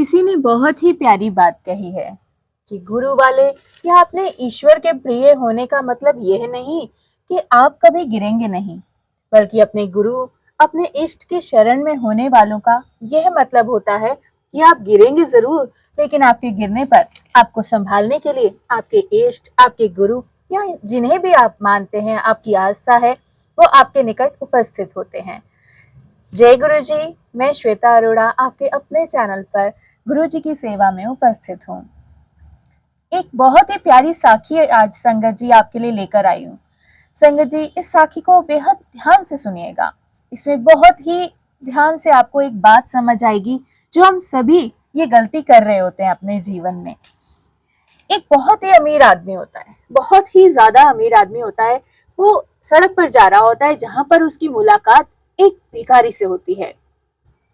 किसी ने बहुत ही प्यारी बात कही है कि गुरु वाले या अपने ईश्वर के प्रिय होने का मतलब यह नहीं कि आप कभी गिरेंगे नहीं, बल्कि अपने गुरु, अपने इष्ट के शरण में होने वालों का यह मतलब होता है कि आप गिरेंगे जरूर, लेकिन आपके गिरने पर आपको संभालने के लिए आपके इष्ट, आपके गुरु या जिन्हें भी आप मानते हैं, आपकी आस्था है, वो आपके निकट उपस्थित होते हैं। जय गुरु जी। मैं श्वेता अरोड़ा आपके अपने चैनल पर गुरु जी की सेवा में उपस्थित हूँ। एक बहुत ही प्यारी साखी आज संगत जी आपके लिए लेकर आई हूँ। संगत जी, इस साखी को बेहद ध्यान से सुनिएगा। इसमें बहुत ही ध्यान से आपको एक बात समझ आएगी जो हम सभी ये गलती कर रहे होते हैं अपने जीवन में। एक बहुत ही अमीर आदमी होता है, बहुत ही ज्यादा अमीर आदमी होता है। वो सड़क पर जा रहा होता है जहां पर उसकी मुलाकात एक भिखारी से होती है।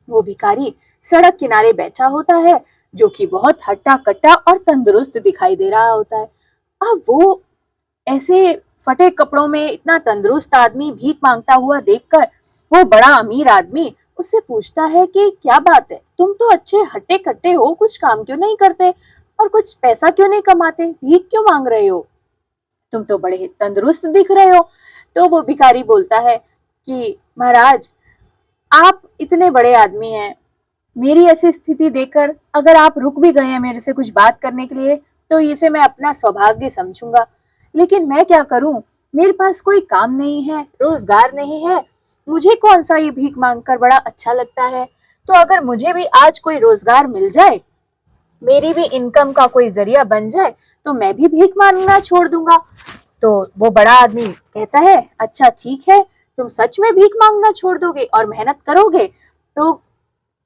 वो भिखारी सड़क किनारे बैठा होता है, जो कि बहुत हट्टा कट्टा और तंदुरुस्त दिखाई दे रहा होता है। अब वो ऐसे फटे कपड़ों में इतना तंदुरुस्त आदमी भीख मांगता हुआ देखकर वो बड़ा अमीर आदमी उससे पूछता है कि क्या बात है, तुम तो अच्छे हट्टे कट्टे हो, कुछ काम क्यों नहीं करते और कुछ पैसा क्यों नहीं कमाते, भीख क्यों मांग रहे हो, तुम तो बड़े तंदुरुस्त दिख रहे हो। तो वो भिखारी बोलता है कि महाराज, आप इतने बड़े आदमी हैं, मेरी ऐसी स्थिति देखकर अगर आप रुक भी गए हैं मेरे से कुछ बात करने के लिए, तो इसे मैं अपना सौभाग्य समझूंगा। लेकिन मैं क्या करूं, मेरे पास कोई काम नहीं है, रोजगार नहीं है, मुझे कौन सा ये भीख मांगकर बड़ा अच्छा लगता है। तो अगर मुझे भी आज कोई रोजगार मिल जाए, मेरी भी इनकम का कोई जरिया बन जाए, तो मैं भी भीख मांगना छोड़ दूंगा। तो वो बड़ा आदमी कहता है, अच्छा ठीक है, तुम सच में भीख मांगना छोड़ दोगे और मेहनत करोगे, तो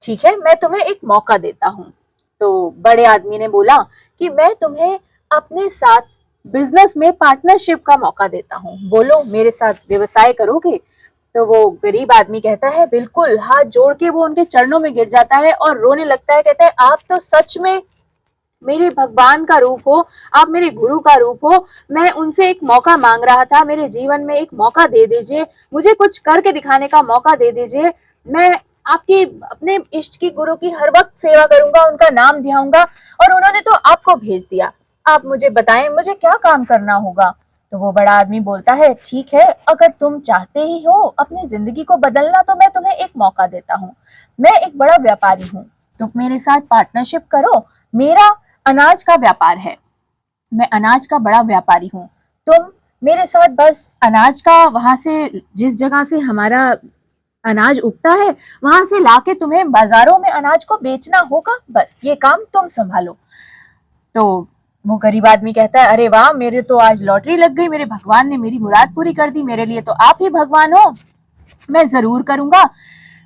ठीक है, मैं तुम्हें एक मौका देता हूँ। तो बड़े आदमी ने बोला कि मैं तुम्हें अपने साथ बिजनेस में पार्टनरशिप का मौका देता हूँ, बोलो मेरे साथ व्यवसाय करोगे। तो वो गरीब आदमी कहता है बिल्कुल, हाथ जोड़ के वो उनके चरणों में गिर जाता है और रोने लगता है। कहता है, आप तो सच में मेरे भगवान का रूप हो, आप मेरे गुरु का रूप हो, मैं उनसे एक मौका मांग रहा था, मेरे जीवन में एक मौका दे दीजिए, मुझे कुछ करके दिखाने का मौका दे दीजिए। मैं आपकी अपने इष्ट की गुरु की हर वक्त सेवा करूंगा, उनका नाम ध्याऊंगा, और उन्होंने तो आपको भेज दिया, आप मुझे बताएं मुझे क्या काम करना होगा। तो वो बड़ा आदमी बोलता है, ठीक है, अगर तुम चाहते ही हो अपनी जिंदगी को बदलना, तो मैं तुम्हें एक मौका देता हूँ। मैं एक बड़ा व्यापारी हूँ, तुम मेरे साथ पार्टनरशिप करो। मेरा अनाज का व्यापार है, मैं अनाज का बड़ा व्यापारी हूँ। तुम मेरे साथ बस अनाज का, वहां से जिस जगह से हमारा अनाज उगता है वहां से लाके तुम्हें बाजारों में अनाज को बेचना होगा, बस ये काम तुम संभालो। तो वो गरीब आदमी कहता है, अरे वाह, मेरे तो आज लॉटरी लग गई, मेरे भगवान ने मेरी मुराद पूरी कर दी, मेरे लिए तो आप ही भगवान हो, मैं जरूर करूंगा,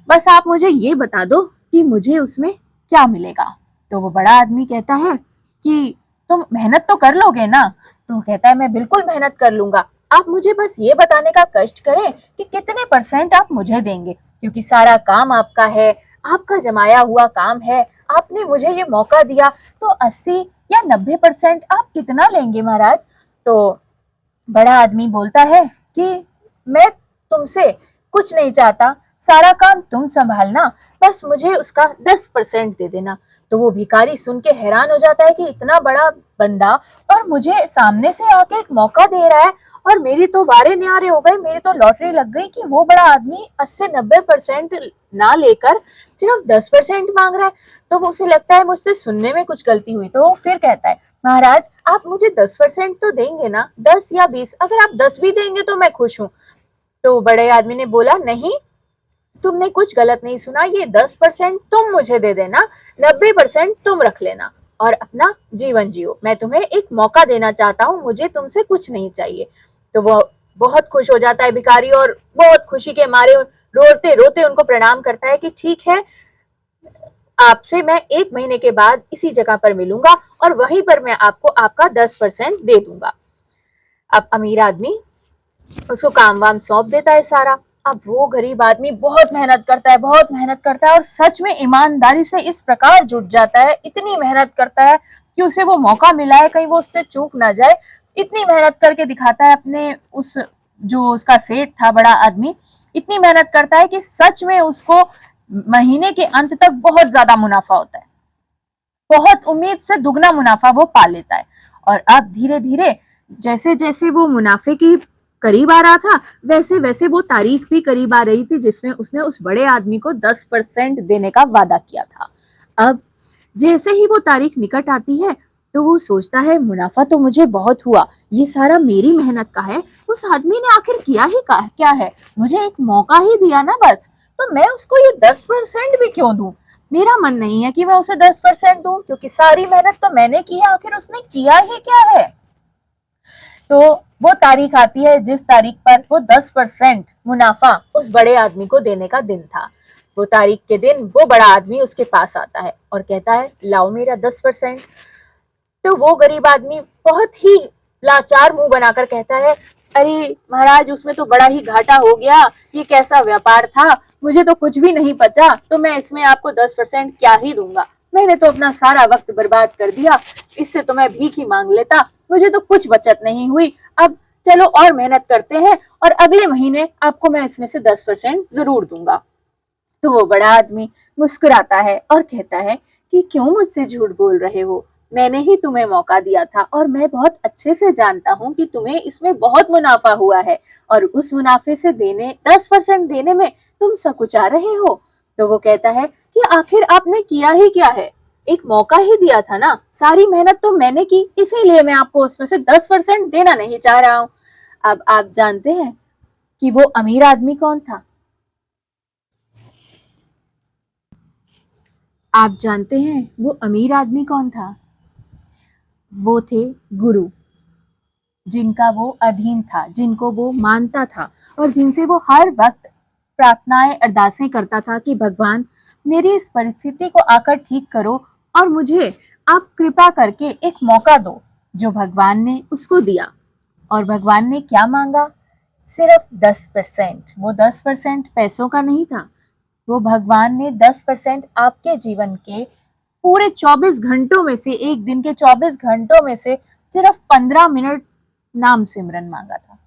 बस आप मुझे ये बता दो कि मुझे उसमें क्या मिलेगा। तो वो बड़ा आदमी कहता है कि तुम मेहनत तो कर लोगे ना। तो कहता है, मैं बिल्कुल मेहनत कर लूंगा, आप मुझे बस ये बताने का कष्ट करें कि कितने % आप मुझे देंगे, क्योंकि सारा काम आपका है, आपका जमाया हुआ काम है, आपने मुझे ये मौका दिया, तो 80 या 90% आप कितना लेंगे महाराज। तो बड़ा आदमी बोलता है कि मैं तुमसे कुछ नहीं चाहता, सारा काम तुम संभालना, बस मुझे उसका 10% दे देना। तो वो भिखारी सुन के हैरान हो जाता है कि इतना बड़ा बंदा और मुझे सामने से आके एक मौका दे रहा है, और मेरी तो वारे न्यारे हो गए, मेरी तो लॉटरी लग गई कि वो बड़ा आदमी 80-90% ना लेकर सिर्फ 10% मांग रहा है। तो वो उसे लगता है मुझसे सुनने में कुछ गलती हुई, तो वो फिर कहता है, महाराज आप मुझे 10% तो देंगे ना, 10 या 20, अगर आप 10 भी देंगे तो मैं खुश हूँ। तो बड़े आदमी ने बोला, नहीं, तुमने कुछ गलत नहीं सुना, ये 10% तुम मुझे दे देना, 90% तुम रख लेना और अपना जीवन जियो, मैं तुम्हें एक मौका देना चाहता हूँ, मुझे तुमसे कुछ नहीं चाहिए। तो वो बहुत खुश हो जाता है भिखारी, और बहुत खुशी के मारे रोते रोते उनको प्रणाम करता है कि ठीक है, आपसे मैं 1 महीने के बाद इसी जगह पर मिलूंगा और वहीं पर मैं आपको आपका 10% दे दूंगा। अब अमीर आदमी उसको काम वाम सौंप देता है सारा। अब वो गरीब आदमी बहुत मेहनत करता है, बहुत मेहनत करता है, और सच में ईमानदारी से इस प्रकार जुट जाता है, इतनी मेहनत करता है कि उसे वो मौका मिला है, कहीं वो उससे चूक ना जाए, इतनी मेहनत करके दिखाता है अपने उस, जो उसका सेठ था बड़ा आदमी, इतनी मेहनत करता है कि सच में उसको महीने के अंत तक बहुत ज्यादा मुनाफा होता है। बहुत उम्मीद से दुगना मुनाफा वो पा लेता है। और अब धीरे धीरे जैसे जैसे वो मुनाफे की करीब आ रहा था, वैसे वैसे वो तारीख भी करीब आ रही थी जिसमें उसने उस बड़े आदमी को 10% देने का वादा किया था। अब जैसे ही वो तारीख निकट आती है तो वो सोचता है मुनाफा तो मुझे बहुत हुआ, ये सारा मेरी मेहनत का है, उस आदमी ने आखिर किया ही क्या है, मुझे एक मौका ही दिया ना बस, तो मैं उसको ये 10% भी क्यों दूं। मेरा मन नहीं है कि मैं उसे 10% दूं, क्योंकि सारी मेहनत तो मैंने की है, आखिर उसने किया ही क्या है। तो वो तारीख आती है जिस तारीख पर वो 10% मुनाफा उस बड़े आदमी को देने का दिन था। वो तारीख के दिन वो बड़ा आदमी उसके पास आता है और कहता है लाओ मेरा 10%। तो वो गरीब आदमी बहुत ही लाचार मुंह बनाकर कहता है, अरे महाराज उसमें तो बड़ा ही घाटा हो गया, ये कैसा व्यापार था, मुझे तो कुछ भी नहीं बचा, तो मैं इसमें आपको 10% क्या ही दूंगा, मैंने तो अपना सारा वक्त बर्बाद कर दिया, इससे तो मैं भीख ही मांग लेता, मुझे तो कुछ बचत नहीं हुई, अब चलो और मेहनत करते हैं और अगले महीने आपको मैं इसमें से 10% जरूर दूंगा। तो वो बड़ा आदमी मुस्कुराता है और कहता है कि क्यों मुझसे झूठ बोल रहे हो, मैंने ही तुम्हें मौका दिया था और मैं बहुत अच्छे से जानता हूँ कि तुम्हें इसमें बहुत मुनाफा हुआ है और उस मुनाफे से देने 10% देने में तुम सकुचा रहे हो। तो वो कहता है कि आखिर आपने किया ही क्या है, एक मौका ही दिया था ना, सारी मेहनत तो मैंने की, इसीलिए मैं आपको उसमें से 10% देना नहीं चाह रहा हूँ। अब आप जानते हैं कि वो अमीर आदमी कौन था? आप जानते हैं वो अमीर आदमी कौन था? वो थे गुरु, जिनका वो अधीन था, जिनको वो मानता था और जिनसे वो हर वक्त प्रार्थनाएं अरदासें करता था कि भगवान मेरी इस परिस्थिति को आकर ठीक करो और मुझे आप कृपा करके एक मौका दो। जो भगवान ने उसको दिया। और भगवान ने क्या मांगा? सिर्फ 10%। वो 10% पैसों का नहीं था, वो भगवान ने 10% आपके जीवन के पूरे 24 घंटों में से, एक दिन के 24 घंटों में से सिर्फ 15 मिनट नाम सिमरन मांगा था।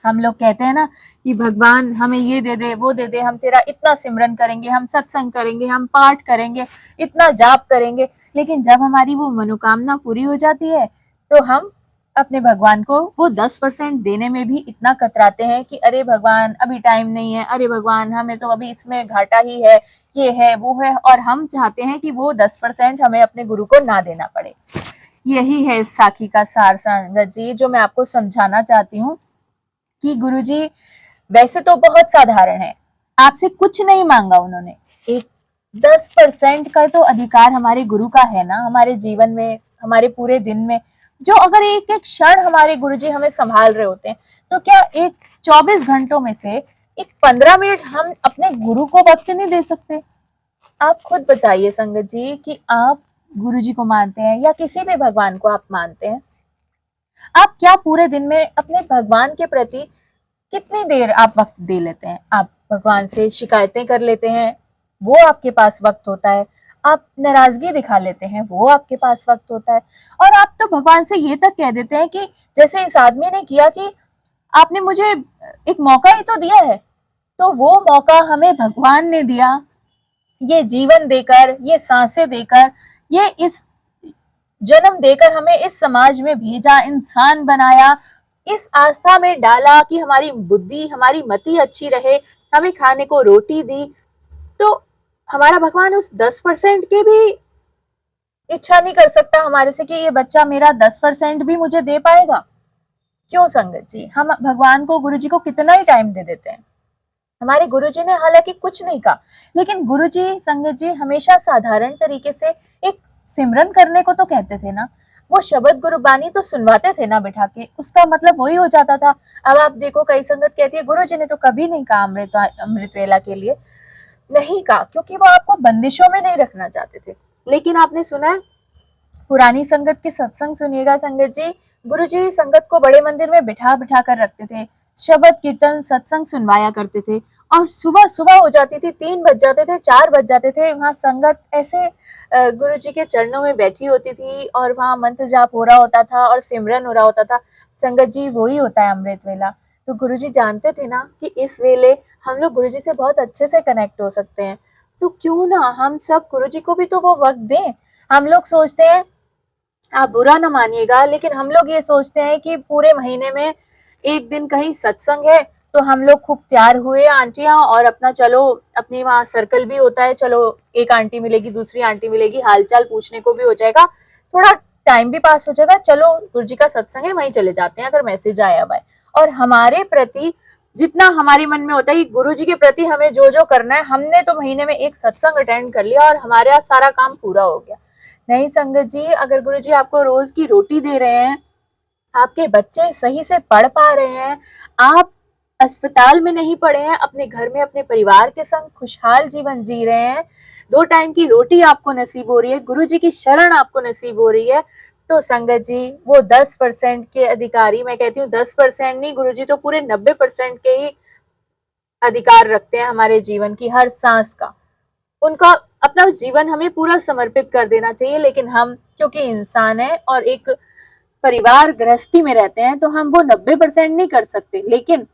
हम लोग कहते हैं ना कि भगवान हमें ये दे दे वो दे दे, हम तेरा इतना सिमरन करेंगे, हम सत्संग करेंगे, हम पाठ करेंगे, इतना जाप करेंगे, लेकिन जब हमारी वो मनोकामना पूरी हो जाती है तो हम अपने भगवान को वो 10% देने में भी इतना कतराते हैं कि अरे भगवान अभी टाइम नहीं है, अरे भगवान हमें तो अभी इसमें घाटा ही है, ये है वो है, और हम चाहते हैं कि वो 10% हमें अपने गुरु को ना देना पड़े। यही है इस साखी का सार संगत जी, जो मैं आपको समझाना चाहती हूँ कि गुरुजी वैसे तो बहुत साधारण है, आपसे कुछ नहीं मांगा उन्होंने, एक 10% का तो अधिकार हमारे गुरु का है ना हमारे जीवन में, हमारे पूरे दिन में। जो अगर एक एक क्षण हमारे गुरुजी हमें संभाल रहे होते हैं, तो क्या एक 24 घंटों में से एक 15 मिनट हम अपने गुरु को वक्त नहीं दे सकते? आप खुद बताइए संगत जी कि आप गुरुजी को मानते हैं या किसी भी भगवान को आप मानते हैं, आप क्या पूरे दिन में अपने भगवान के प्रति कितनी देर आप वक्त दे लेते हैं? आप भगवान से शिकायतें कर लेते हैं, वो आपके पास वक्त होता है, आप नाराजगी दिखा लेते हैं, वो आपके पास वक्त होता है, और आप तो भगवान से ये तक कह देते हैं कि जैसे इस आदमी ने किया कि आपने मुझे एक मौका ही तो दिया है, तो वो मौका हमें भगवान ने दिया, ये जीवन देकर, ये सांसें देकर, ये इस जन्म देकर हमें इस समाज में भेजा, इंसान बनाया, इस आस्था में डाला कि हमारी बुद्धि, हमारी मति अच्छी रहे, हमें खाने को रोटी दी। तो हमारा भगवान उस 10% के भी इच्छा नहीं कर सकता हमारे से कि ये बच्चा मेरा 10% भी मुझे दे पाएगा? क्यों संगत जी? हम भगवान को, गुरु जी को कितना ही टाइम दे देते हैं। हमारे गुरुजी ने हालांकि कुछ नहीं कहा, लेकिन गुरुजी संगत जी हमेशा साधारण तरीके से एक सिमरन करने को तो कहते थे ना, वो शब्द गुरुबानी तो सुनवाते थे ना बिठा के, उसका मतलब वही हो जाता था। अब आप देखो कई संगत कहती है गुरुजी ने तो कभी नहीं कहा अमृत वेला के लिए, नहीं कहा क्योंकि वो आपको बंदिशों में नहीं रखना चाहते थे। लेकिन आपने सुना है पुरानी संगत के सत्संग, सुनिएगा संगत जी, गुरुजी संगत को बड़े मंदिर में बिठा बिठा कर रखते थे, शब्द कीर्तन सत्संग सुनवाया करते थे, और सुबह सुबह हो जाती थी, 3 बज जाते थे, 4 बज जाते थे, वहां संगत ऐसे गुरुजी के चरणों में बैठी होती थी और वहां मंत्र जाप हो रहा होता था और सिमरन हो रहा होता था। संगत जी वही होता है अमृत वेला। तो गुरुजी जानते थे ना कि इस वेले हम लोग गुरुजी से बहुत अच्छे से कनेक्ट हो सकते हैं, तो क्यों ना हम सब गुरुजी को भी तो वो वक्त दें। हम लोग सोचते हैं, आप बुरा ना मानिएगा, लेकिन हम लोग ये सोचते हैं कि पूरे महीने में एक दिन कहीं सत्संग है तो हम लोग खूब तैयार हुए आंटियां, और अपना चलो, अपनी वहां सर्कल भी होता है, चलो एक आंटी मिलेगी, दूसरी आंटी मिलेगी, हालचाल पूछने को भी हो जाएगा, थोड़ा टाइम भी पास हो जाएगा, चलो गुरु जी का सत्संग है वहीं चले जाते हैं अगर मैसेज आया हुआ है। और हमारे प्रति जितना हमारे मन में होता है कि गुरु जी के प्रति हमें जो जो करना है, हमने तो महीने में एक सत्संग अटेंड कर लिया और हमारा सारा काम पूरा हो गया। नहीं संगत जी, अगर गुरु जी आपको रोज की रोटी दे रहे हैं, आपके बच्चे सही से पढ़ पा रहे हैं, आप अस्पताल में नहीं पड़े हैं, अपने घर में अपने परिवार के संग खुशहाल जीवन जी रहे हैं, 2 टाइम की रोटी आपको नसीब हो रही है, गुरु जी की शरण आपको नसीब हो रही है, तो संगत जी वो 10% के अधिकारी, मैं कहती हूँ 10% नहीं, गुरु जी तो पूरे 90% के ही अधिकार रखते हैं हमारे जीवन की हर सांस का। उनका अपना जीवन हमें पूरा समर्पित कर देना चाहिए, लेकिन हम क्योंकि इंसान है और एक परिवार गृहस्थी में रहते हैं, तो हम वो 90% नहीं कर सकते, लेकिन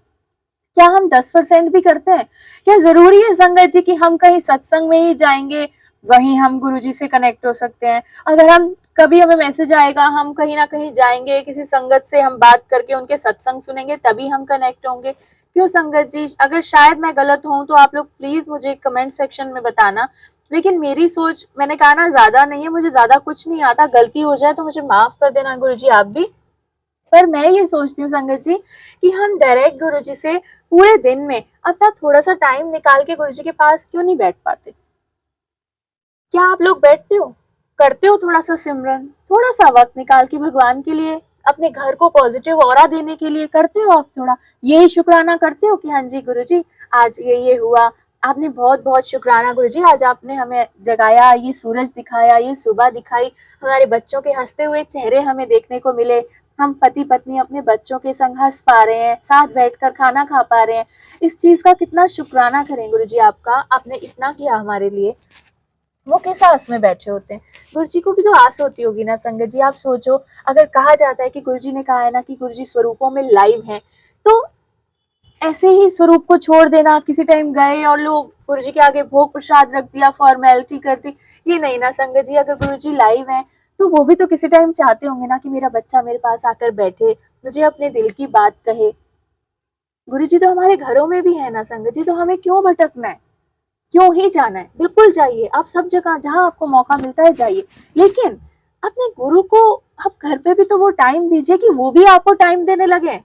क्या हम 10% भी करते हैं? क्या जरूरी है संगत जी कि हम कहीं सत्संग में ही जाएंगे वहीं हम गुरु जी से कनेक्ट हो सकते हैं? अगर हम कभी हमें मैसेज आएगा, हम कहीं ना कहीं जाएंगे, किसी संगत से हम बात करके उनके सत्संग सुनेंगे, तभी हम कनेक्ट होंगे। क्यों संगत जी? अगर शायद मैं गलत हूं तो आप लोग प्लीज मुझे कमेंट सेक्शन में बताना, लेकिन मेरी सोच, मैंने कहा ना, ज्यादा नहीं है, मुझे ज्यादा कुछ नहीं आता, गलती हो जाए तो मुझे माफ कर देना गुरु जी आप भी। पर मैं ये सोचती हूँ संगत जी कि हम डायरेक्ट गुरु जी से पूरे दिन में अपना थोड़ा सा टाइम निकाल के गुरु जी के पास क्यों नहीं बैठ पाते? क्या आप लोग बैठते हो, करते हो थोड़ा सा सिमरन, थोड़ा सा वक्त निकाल के भगवान के लिए, अपने घर को पॉजिटिव ऑरा देने के लिए करते हो? आप थोड़ा यही शुक्राना करते हो कि हाँ जी गुरु जी आज ये हुआ, आपने बहुत बहुत शुक्राना गुरु जी, आज आपने हमें जगाया, ये सूरज दिखाया, ये सुबह दिखाई, हमारे बच्चों के हंसते हुए चेहरे हमें देखने को मिले, हम पति पत्नी अपने बच्चों के संग हंस पा रहे हैं, साथ बैठकर खाना खा पा रहे हैं, इस चीज का कितना शुक्राना करें गुरु जी आपका, आपने इतना किया हमारे लिए। वो किस आस में बैठे होते हैं? गुरु जी को भी तो आस होती होगी ना संगत जी। आप सोचो, अगर कहा जाता है कि गुरु जी ने कहा है ना कि गुरु जी स्वरूपों में लाइव हैं, तो ऐसे ही स्वरूप को छोड़ देना, किसी टाइम गए और लोग गुरु जी के आगे भोग प्रसाद रख दिया, फॉर्मेलिटी कर दी, ये नहीं ना संगत जी। अगर गुरु जी लाइव हैं तो वो भी तो किसी टाइम चाहते होंगे ना कि मेरा बच्चा मेरे पास आकर बैठे, मुझे अपने दिल की बात कहे। गुरु जी तो हमारे घरों में भी है ना संगत जी, तो हमें क्यों भटकना है, क्यों ही जाना है? बिल्कुल जाइए, आप सब जगह जहां आपको मौका मिलता है जाइए, लेकिन अपने गुरु को आप घर पे भी तो वो टाइम दीजिए कि वो भी आपको टाइम देने लगे,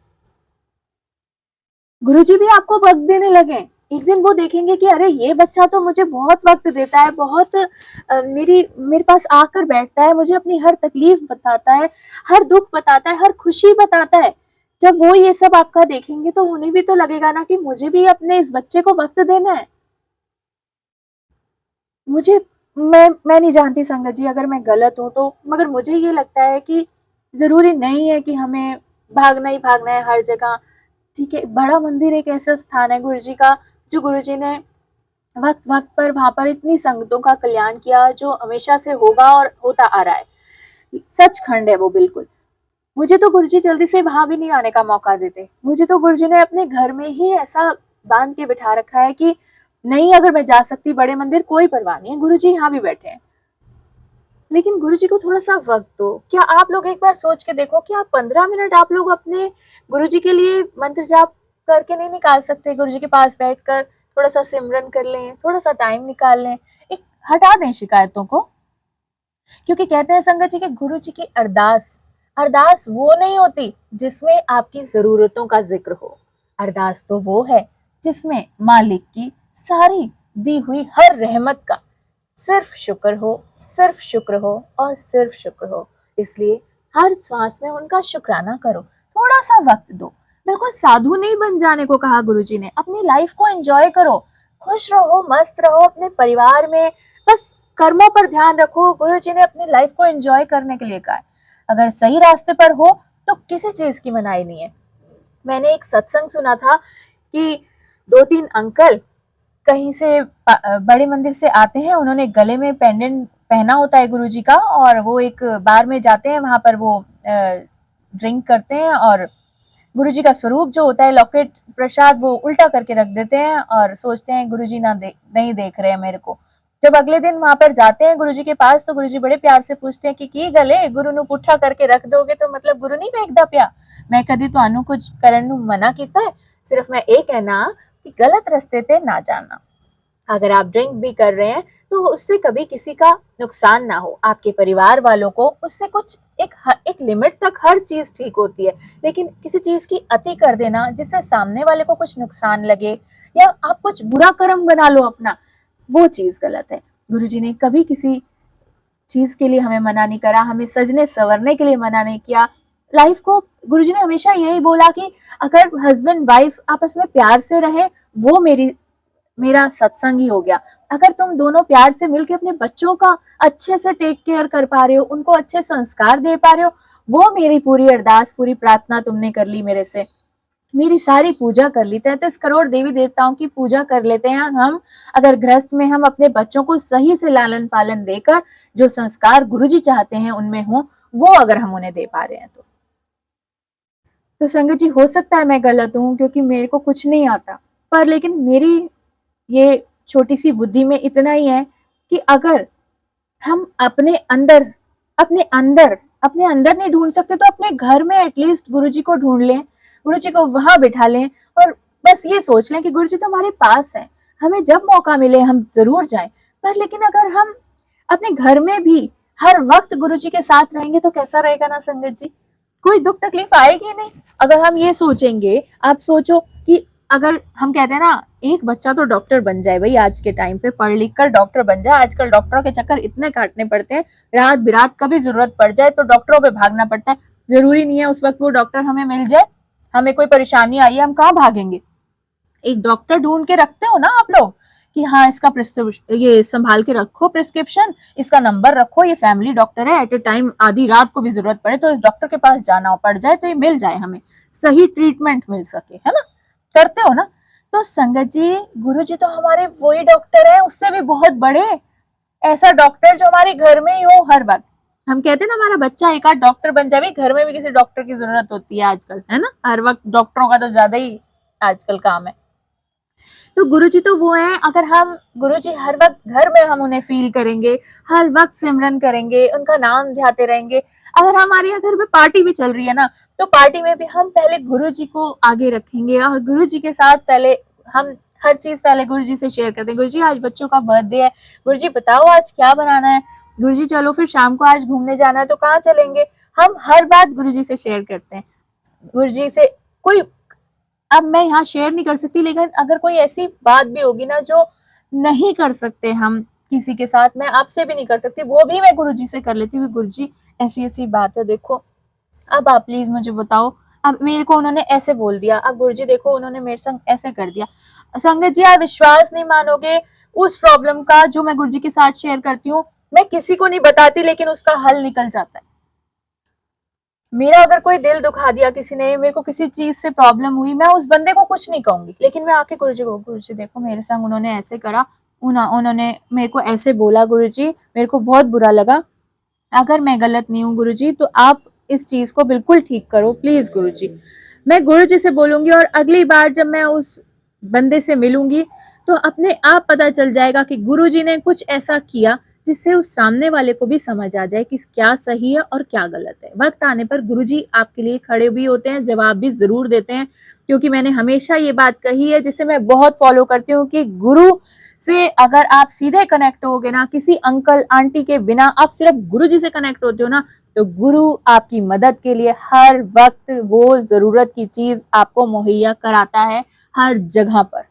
गुरु जी भी आपको वक्त देने लगे। एक दिन वो देखेंगे कि अरे ये बच्चा तो मुझे बहुत वक्त देता है, बहुत मेरे पास आकर बैठता है, मुझे अपनी हर तकलीफ बताता है, हर दुख बताता है, हर खुशी बताता है। जब वो ये सब आपका देखेंगे तो उन्हें भी तो लगेगा ना कि मुझे भी अपने इस बच्चे को वक्त देना है। मुझे मैं नहीं जानती संगत जी अगर मैं गलत हूँ तो, मगर मुझे ये लगता है कि जरूरी नहीं है कि हमें भागना ही भागना है हर जगह। ठीक है, बड़ा मंदिर एक ऐसा स्थान है गुरु जी का, जो गुरु जी ने वक्त वक्त पर वहां पर इतनी संगतों का कल्याण किया, जो हमेशा से होगा और होता आ रहा है। सचखंड है वो बिल्कुल। मुझे तो गुरु जी जल्दी से वहां भी नहीं आने का मौका देते, मुझे तो गुरु जी ने अपने घर में ही ऐसा बांध के बिठा रखा है कि नहीं, अगर मैं जा सकती बड़े मंदिर कोई परवाह नहीं है, गुरु जी यहाँ भी बैठे हैं। लेकिन गुरु जी को थोड़ा सा वक्त दो। क्या आप लोग एक बार सोच के देखो कि आप 15 मिनट आप लोग अपने गुरु जी के लिए मंत्र जाप करके नहीं निकाल सकते? गुरु जी के पास बैठकर थोड़ा सा सिमरन कर लें, थोड़ा सा टाइम निकाल लें, एक हटा दें शिकायतों को। क्योंकि कहते हैं संगत जी कि गुरु जी की अरदास, अरदास वो नहीं होती जिसमें आपकी जरूरतों का जिक्र हो, अरदास तो वो है जिसमें मालिक की सारी दी हुई हर रहमत का सिर्फ शुक्र हो, सिर्फ शुक्र हो और सिर्फ शुक्र हो। इसलिए हर श्वास में उनका शुक्राना करो, थोड़ा सा वक्त दो। बिल्कुल साधु नहीं बन जाने को कहा गुरुजी ने, अपनी लाइफ को एंजॉय करो, खुश रहो, मस्त रहो अपने परिवार में, बस कर्मों पर ध्यान रखो। गुरुजी ने अपनी लाइफ को एंजॉय करने के लिए कहा है। अगर सही रास्ते पर हो तो किसी चीज की मनाही नहीं है। मैंने एक सत्संग सुना था कि 2-3 अंकल कहीं से बड़े मंदिर से आते हैं, उन्होंने गले में पेंडेंट पहना होता है गुरुजी का, और वो एक बार में जाते हैं, वहां पर वो ड्रिंक करते हैं और गुरुजी का स्वरूप जो होता है लॉकेट प्रसाद वो उल्टा करके रख देते हैं और सोचते हैं गुरुजी नहीं देख रहे हैं मेरे को। जब अगले दिन वहां पर जाते हैं गुरुजी के पास तो गुरुजी बड़े प्यार से पूछते हैं कि की गले गुरु नु पुट्ठा करके रख दोगे तो मतलब गुरु नहीं फेंकदा पिया, मैं कदी ਤੁਹਾਨੂੰ कुछ ਕਰਨ ਨੂੰ मना ਕੀਤਾ है, सिर्फ मैं ये कहना कि गलत रास्ते ते ना जाना। अगर आप ड्रिंक भी कर रहे हैं तो उससे कभी किसी का नुकसान ना हो, आपके परिवार वालों को उससे कुछ एक लिमिट तक हर चीज ठीक होती है, लेकिन किसी चीज की अति कर देना जिससे सामने वाले को कुछ नुकसान लगे या आप कुछ बुरा कर्म बना लो अपना, वो चीज गलत है। गुरुजी ने कभी किसी चीज के लिए हमें मना नहीं करा, हमें सजने संवरने के लिए मना नहीं किया। लाइफ को गुरुजी ने हमेशा यही बोला कि अगर हस्बैंड वाइफ आपस में प्यार से रहे वो मेरा सत्संग ही हो गया। अगर तुम दोनों प्यार से मिलकर अपने बच्चों का अच्छे से टेक केयर कर पा रहे हो, उनको अच्छे संस्कार दे पा रहे हो, वो मेरी पूरी अरदास पूरी प्रार्थना तुमने कर ली मेरे से, मेरी सारी पूजा कर ली। 33 करोड़ देवी देवताओं की पूजा कर लेते हैं हम अगर गृहस्थ में हम अपने बच्चों को सही से लालन पालन देकर जो संस्कार गुरुजी चाहते हैं उनमें हो वो अगर हम उन्हें दे पा रहे हैं तो संगत जी हो सकता है मैं गलत हूं क्योंकि मेरे को कुछ नहीं आता, पर लेकिन मेरी ये छोटी सी बुद्धि में इतना ही है कि अगर हम अपने अंदर नहीं ढूंढ सकते तो अपने घर में एटलीस्ट गुरुजी को ढूंढ लें, गुरुजी को वहां बिठा लें और बस ये सोच लें कि गुरुजी तो हमारे पास है, हमें जब मौका मिले हम जरूर जाएं। पर लेकिन अगर हम अपने घर में भी हर वक्त गुरुजी के साथ रहेंगे तो कैसा रहेगा ना संगत जी, कोई दुख तकलीफ आएगी नहीं। अगर हम ये सोचेंगे, आप सोचो कि अगर हम कहते हैं ना एक बच्चा तो डॉक्टर बन जाए भाई, आज के टाइम पे पढ़ लिख कर डॉक्टर बन जाए, आजकल डॉक्टरों के चक्कर इतने काटने पड़ते हैं, रात बिरात कभी जरूरत पड़ जाए तो डॉक्टरों पे भागना पड़ता है, जरूरी नहीं है उस वक्त वो डॉक्टर हमें मिल जाए, हमें कोई परेशानी आई है हम कहाँ भागेंगे, एक डॉक्टर ढूंढ के रखते हो ना आप लोग कि हाँ इसका ये संभाल के रखो प्रिस्क्रिप्शन, इसका नंबर रखो, ये फैमिली डॉक्टर है, एट ए टाइम आधी रात को भी जरूरत पड़े तो इस डॉक्टर के पास जाना पड़ जाए तो ये मिल जाए, हमें सही ट्रीटमेंट मिल सके, है ना, करते हो ना। तो संगत जी गुरुजी तो हमारे वही डॉक्टर है, उससे भी बहुत बड़े, ऐसा डॉक्टर जो हमारे घर में ही हो हर वक्त। हम कहते हैं ना हमारा बच्चा एक आध डॉक्टर बन जाए, घर में भी किसी डॉक्टर की जरूरत होती है आजकल, है ना, हर वक्त डॉक्टरों का तो ज्यादा ही आजकल काम है। तो गुरुजी तो वो है, अगर हम गुरुजी हर वक्त घर में हम उन्हें फील करेंगे, हर वक्त सिमरन करेंगे, उनका नाम ध्याते रहेंगे, अगर हमारे यहाँ घर में पार्टी भी चल रही है ना तो पार्टी में भी हम पहले गुरुजी को आगे रखेंगे और गुरुजी के साथ पहले हम हर चीज पहले गुरुजी से शेयर करते हैं। गुरुजी आज बच्चों का बर्थडे है, गुरुजी बताओ आज क्या बनाना है, गुरुजी चलो फिर शाम को आज घूमने जाना है तो कहाँ चलेंगे, हम हर बात गुरुजी से शेयर करते हैं। गुरुजी से कोई, अब मैं यहाँ शेयर नहीं कर सकती, लेकिन अगर कोई ऐसी बात भी होगी ना जो नहीं कर सकते हम किसी के साथ, मैं आपसे भी नहीं कर सकती, वो भी मैं गुरुजी से कर लेती हूँ। गुरुजी ऐसी ऐसी बात है, देखो अब आप प्लीज मुझे बताओ, अब मेरे को उन्होंने ऐसे बोल दिया, अब गुरुजी देखो उन्होंने मेरे संग ऐसे कर दिया। संगत जी आप विश्वास नहीं मानोगे उस प्रॉब्लम का जो मैं गुरुजी के साथ शेयर करती हूँ, मैं किसी को नहीं बताती लेकिन उसका हल निकल जाता है। मेरा अगर कोई दिल दुखा दिया किसी ने, मेरे को किसी चीज से प्रॉब्लम हुई, मैं उस बंदे को कुछ नहीं कहूंगी, लेकिन मैं आके गुरुजी को, गुरुजी देखो मेरे संग उन्होंने ऐसे करा, उन्होंने मेरे को ऐसे बोला, गुरुजी मेरे को बहुत बुरा लगा, अगर मैं गलत नहीं हूँ गुरुजी तो आप इस चीज को बिल्कुल ठीक करो प्लीज गुरुजी। मैं गुरुजी से बोलूंगी और अगली बार जब मैं उस बंदे से मिलूंगी तो अपने आप पता चल जाएगा कि गुरुजी ने कुछ ऐसा किया जिससे उस सामने वाले को भी समझ आ जाए कि क्या सही है और क्या गलत है। वक्त आने पर गुरुजी आपके लिए खड़े भी होते हैं, जवाब भी जरूर देते हैं, क्योंकि मैंने हमेशा ये बात कही है जिसे मैं बहुत फॉलो करती हूँ कि गुरु से अगर आप सीधे कनेक्ट होगे ना, किसी अंकल आंटी के बिना आप सिर्फ गुरुजी से कनेक्ट होते हो ना, तो गुरु आपकी मदद के लिए हर वक्त वो जरूरत की चीज आपको मुहैया कराता है हर जगह पर।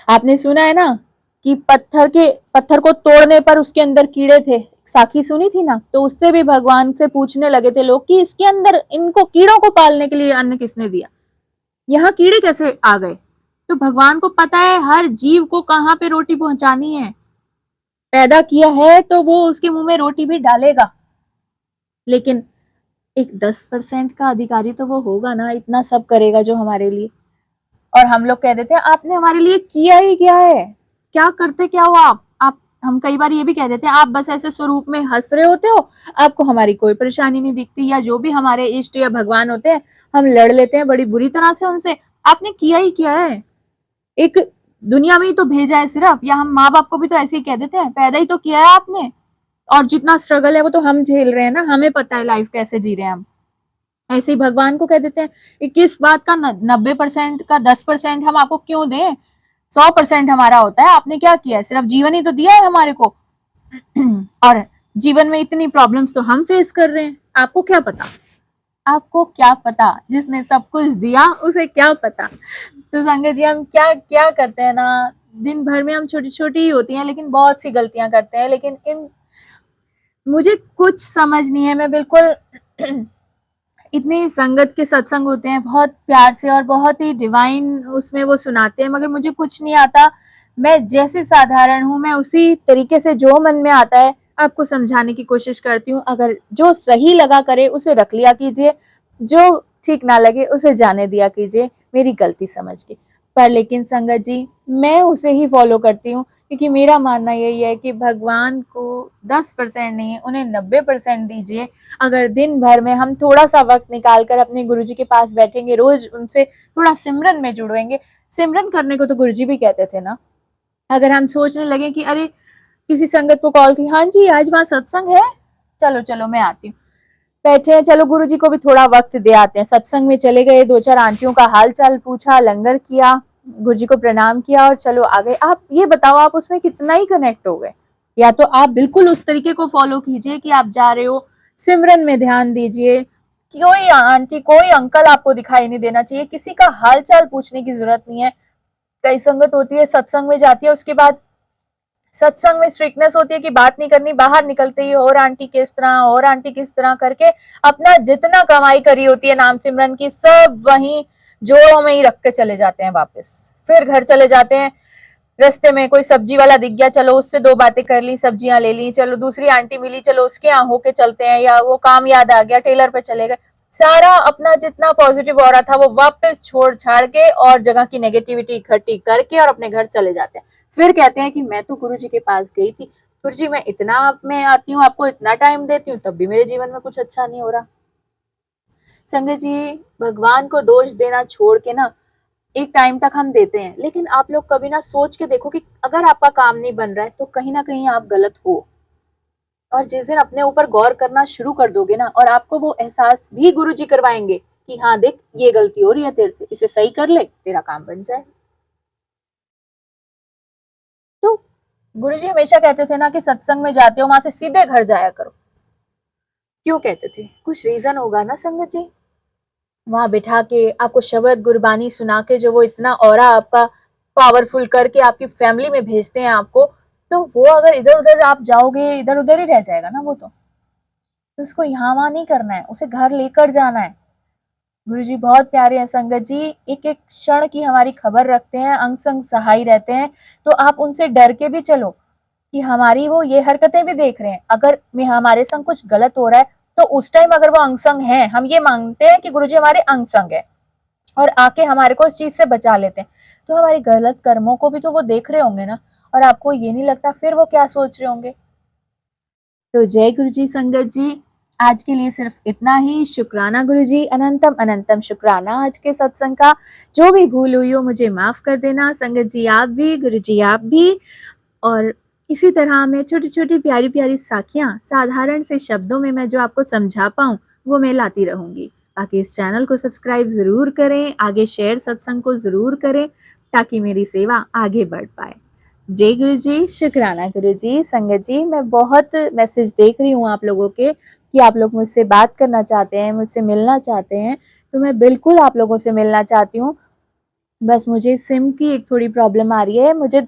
आपने सुना है ना कि पत्थर को तोड़ने पर उसके अंदर कीड़े थे, साखी सुनी थी ना, तो उससे भी भगवान से पूछने लगे थे लोग कि इसके अंदर इनको कीड़ों को पालने के लिए अन्न किसने दिया, यहाँ कीड़े कैसे आ गए। तो भगवान को पता है हर जीव को कहाँ पे रोटी पहुंचानी है, पैदा किया है तो वो उसके मुंह में रोटी भी डालेगा, लेकिन एक 10% का अधिकारी तो वो होगा ना, इतना सब करेगा जो हमारे लिए। और हम लोग कह देते हैं आपने हमारे लिए किया ही क्या है, क्या करते क्या हो आप हम कई बार ये भी कह देते हैं आप बस ऐसे स्वरूप में हंस रहे होते हो, आपको हमारी कोई परेशानी नहीं दिखती, या जो भी हमारे इष्ट या भगवान होते हैं हम लड़ लेते हैं बड़ी बुरी तरह से उनसे, आपने किया ही क्या है। एक दुनिया में ही तो भेजा है सिर्फ, या हम माँ बाप को भी तो ऐसे ही कह देते हैं, पैदा ही तो किया है आपने, और जितना स्ट्रगल है वो तो हम झेल रहे हैं ना, हमें पता है लाइफ कैसे जी रहे हैं हम। ऐसे ही भगवान को कह देते हैं कि किस बात का 90% का 10% हम आपको क्यों दें, 100% हमारा होता है, आपने क्या किया है, सिर्फ जीवन ही तो दिया है हमारे को। और जीवन में इतनी प्रॉब्लम्स तो हम फेस कर रहे हैं, आपको क्या पता, आपको क्या पता, जिसने सब कुछ दिया उसे क्या पता। तो संगत जी, हम क्या क्या करते हैं ना, दिन भर में हम छोटी छोटी ही होती हैं लेकिन बहुत सी गलतियां करते हैं, लेकिन इन मुझे कुछ समझ नहीं है, मैं बिल्कुल इतनी संगत के सत्संग होते हैं बहुत प्यार से और बहुत ही डिवाइन उसमें वो सुनाते हैं, मगर मुझे कुछ नहीं आता। मैं जैसे साधारण हूँ, मैं उसी तरीके से जो मन में आता है आपको समझाने की कोशिश करती हूँ। अगर जो सही लगा करे उसे रख लिया कीजिए, जो ठीक ना लगे उसे जाने दिया कीजिए मेरी गलती समझ के। पर लेकिन संगत जी, मैं उसे ही फॉलो करती हूँ, क्योंकि मेरा मानना यही है कि भगवान को 10% नहीं, उन्हें 90% दीजिए। अगर दिन भर में हम थोड़ा सा वक्त निकाल कर अपने गुरुजी के पास बैठेंगे, रोज उनसे थोड़ा सिमरन में जुड़ेंगे, सिमरन करने को तो गुरुजी भी कहते थे ना। अगर हम सोचने लगे कि अरे किसी संगत को कॉल की, हाँ जी आज वहां सत्संग है, चलो चलो मैं आती हूँ, बैठे हैं, चलो गुरुजी को भी थोड़ा वक्त दे आते हैं, सत्संग में चले गए, 2-4 आंटियों का हाल चाल पूछा, लंगर किया, गुरुजी को प्रणाम किया और चलो आ गए। आप ये बताओ, आप उसमें कितना ही कनेक्ट हो गए। या तो आप बिल्कुल उस तरीके को फॉलो कीजिए कि आप जा रहे हो, सिमरन में ध्यान दीजिए, कोई आंटी कोई अंकल आपको दिखाई नहीं देना चाहिए, किसी का हाल चाल पूछने की जरूरत नहीं है। कई संगत होती है सत्संग में जाती है, उसके बाद सत्संग में स्ट्रिक्टनेस होती है कि बात नहीं करनी, बाहर निकलते ही और आंटी किस तरह और आंटी किस तरह करके अपना जितना कमाई करी होती है नाम सिमरन की, सब वहीं जोड़ों में ही रख के चले जाते हैं वापस। फिर घर चले जाते हैं, रास्ते में कोई सब्जी वाला दिख गया, चलो उससे 2 बातें कर ली, सब्जियां ले ली, चलो दूसरी आंटी मिली, चलो उसके यहाँ होके चलते हैं, या वो काम याद आ गया टेलर पे चले गए। सारा अपना जितना पॉजिटिव हो रहा था वो वापस छोड़ छाड़ के और जगह की नेगेटिविटी इकट्ठी करके और अपने घर चले जाते हैं। फिर कहते हैं कि मैं तो गुरु जी के पास गई थी, गुरु जी मैं इतना में आती हूँ, आपको इतना टाइम देती हूँ, तब भी मेरे जीवन में कुछ अच्छा नहीं हो रहा। संगत जी, भगवान को दोष देना छोड़ के ना, एक टाइम तक हम देते हैं, लेकिन आप लोग कभी ना सोच के देखो कि अगर आपका काम नहीं बन रहा है तो कहीं ना कहीं आप गलत हो। और जिस दिन अपने ऊपर गौर करना शुरू कर दोगे ना, और आपको वो एहसास भी गुरुजी करवाएंगे कि हाँ देख ये गलती हो रही है तेरे से, इसे सही कर ले, तेरा काम बन जाए। तो गुरुजी हमेशा कहते थे ना कि सत्संग में जाते हो वहां से सीधे घर जाया करो। क्यों कहते थे? कुछ रीजन होगा ना संगत जी। वहां बिठा के आपको शब्द गुरबानी सुना के, जो वो इतना ऑरा आपका पावरफुल करके आपकी फैमिली में भेजते हैं आपको, तो वो अगर इधर उधर आप जाओगे, इधर उधर ही रह जाएगा ना वो तो उसको यहाँ वहां नहीं करना है, उसे घर लेकर जाना है। गुरुजी बहुत प्यारे हैं संगत जी, एक एक क्षण की हमारी खबर रखते हैं, अंग संग सहाय रहते हैं। तो आप उनसे डर के भी चलो कि हमारी वो ये हरकतें भी देख रहे हैं, अगर में हमारे संग कुछ गलत हो रहा है तो उस टाइम अगर वो अंग संग है, हम ये मांगते हैं कि गुरुजी हमारे अंग संग है और आके हमारे को इस चीज से बचा लेते हैं, तो हमारे गलत कर्मों को भी तो वो देख रहे होंगे ना। और आपको ये नहीं लगता फिर वो क्या सोच रहे होंगे। तो जय गुरु जी संगत जी, आज के लिए सिर्फ इतना ही। शुक्राना गुरु जी, अनंतम अनंतम शुक्राना आज के सत्संग का। जो भी भूल हुई हो मुझे माफ कर देना। संगत जी आप भी, गुरु जी आप भी। और इसी तरह मैं छोटी छोटी प्यारी प्यारी साखियां साधारण से शब्दों में मैं जो आपको समझा पाऊं वो मैं लाती रहूंगी। बाकी इस चैनल को सब्सक्राइब जरूर करें, आगे शेयर सत्संग को जरूर करें ताकि मेरी सेवा आगे बढ़ पाए। जय गुरु जी, शुक्राना गुरु जी। संगत जी मैं बहुत मैसेज देख रही हूँ आप लोगों के कि आप लोग मुझसे बात करना चाहते हैं, मुझसे मिलना चाहते हैं, तो मैं बिल्कुल आप लोगों से मिलना चाहती हूँ। बस मुझे सिम की एक थोड़ी प्रॉब्लम आ रही है, मुझे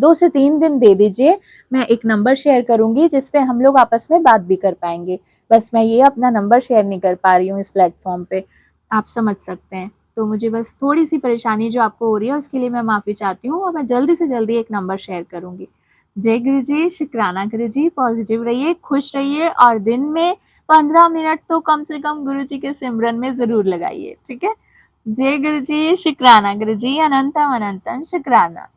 2 से 3 दिन दे दीजिए, मैं एक नंबर शेयर करूंगी जिस पे हम लोग आपस में बात भी कर पाएंगे। बस मैं ये अपना नंबर शेयर नहीं कर पा रही हूँ इस प्लेटफॉर्म पे, आप समझ सकते हैं। तो मुझे बस थोड़ी सी परेशानी जो आपको हो रही है उसके लिए मैं माफ़ी चाहती हूँ और मैं जल्दी से जल्दी एक नंबर शेयर करूंगी। जय गुरु जी, शुक्राना गुरु जी। पॉजिटिव रहिए, खुश रहिए और दिन में 15 मिनट तो कम से कम गुरु जी के सिमरन में ज़रूर लगाइए, ठीक है? जय गुरु जी, शुक्राना गुरु जी, अनंतम अनंतम शुक्राना।